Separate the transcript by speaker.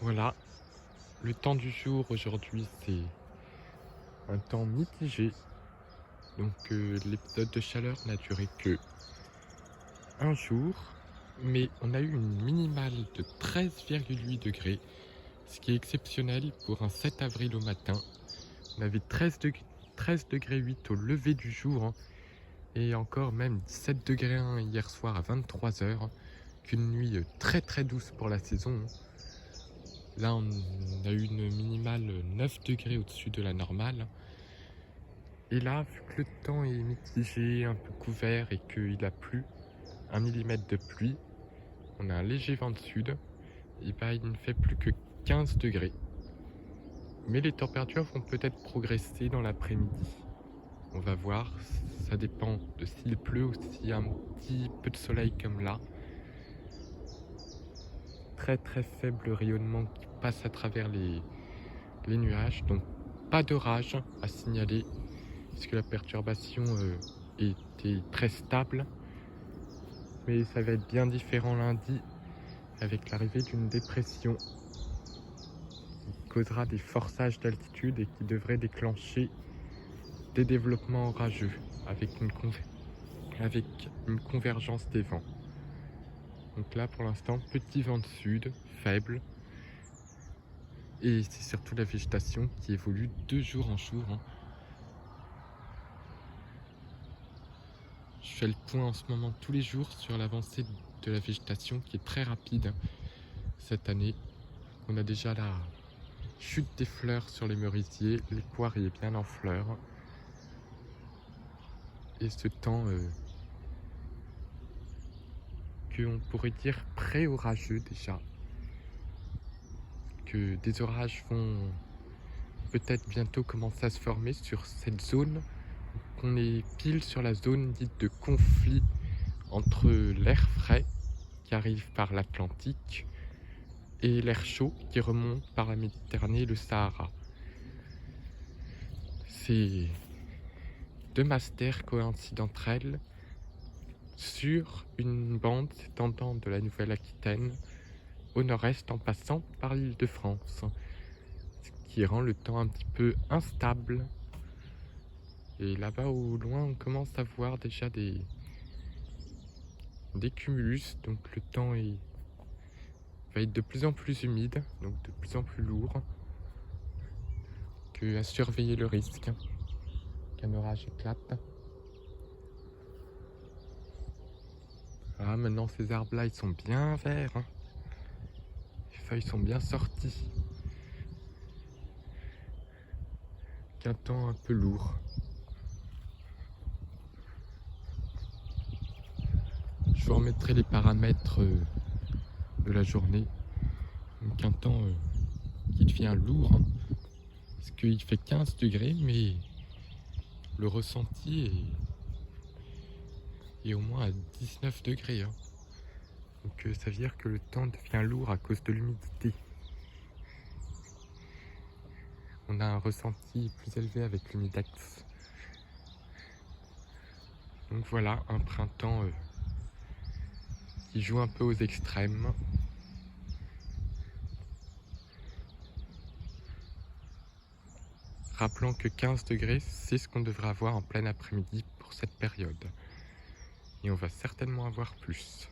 Speaker 1: Voilà, le temps du jour aujourd'hui, c'est un temps mitigé. Donc l'épisode de chaleur n'a duré que un jour, mais on a eu une minimale de 13,8 degrés, ce qui est exceptionnel pour un 7 avril au matin. On avait 13 degrés 8 au lever du jour, hein, et encore même 17 degrés 1 hier soir à 23 heures, qu'une nuit très très douce pour la saison, hein. Là, on a eu une minimale 9 degrés au-dessus de la normale. Et là, vu que le temps est mitigé, un peu couvert et qu'il a plu, 1 mm de pluie, on a un léger vent de sud, et bah, il ne fait plus que 15 degrés. Mais les températures vont peut-être progresser dans l'après-midi. On va voir, ça dépend de s'il pleut ou s'il y a un petit peu de soleil comme là. Très très faible rayonnement qui passe à travers les nuages, donc pas d'orage à signaler, puisque la perturbation était très stable. Mais ça va être bien différent lundi, avec l'arrivée d'une dépression qui causera des forçages d'altitude et qui devrait déclencher des développements orageux avec une convergence des vents. Donc là, pour l'instant, petit vent de sud, faible. Et c'est surtout la végétation qui évolue de jour en jour, hein. Je fais le point en ce moment tous les jours sur l'avancée de la végétation qui est très rapide cette année. On a déjà la chute des fleurs sur les merisiers, les poiriers bien en fleurs. Et ce temps qu'on pourrait dire pré-orageux déjà. Que des orages vont peut-être bientôt commencer à se former sur cette zone. On est pile sur la zone dite de conflit entre l'air frais qui arrive par l'Atlantique et l'air chaud qui remonte par la Méditerranée et le Sahara. Ces deux masses d'air coïncident entre elles sur une bande s'étendant de la Nouvelle-Aquitaine au nord-est en passant par l'Île-de-France, ce qui rend le temps un petit peu instable. Et là-bas au loin, on commence à voir déjà des cumulus, donc le temps va être de plus en plus humide, donc de plus en plus lourd, à surveiller le risque qu'un orage éclate. Ah, maintenant ces arbres-là, ils sont bien verts, hein. Les feuilles sont bien sorties. Qu'un temps un peu lourd. Je vous remettrai les paramètres de la journée. Donc un temps qui devient lourd, hein, parce qu'il fait 15 degrés, mais le ressenti est au moins à 19 degrés, hein. Donc ça veut dire que le temps devient lourd à cause de l'humidité. On a un ressenti plus élevé avec l'humidex. Donc voilà, un printemps qui joue un peu aux extrêmes. Rappelons que 15 degrés, c'est ce qu'on devrait avoir en plein après-midi pour cette période. Et on va certainement avoir plus.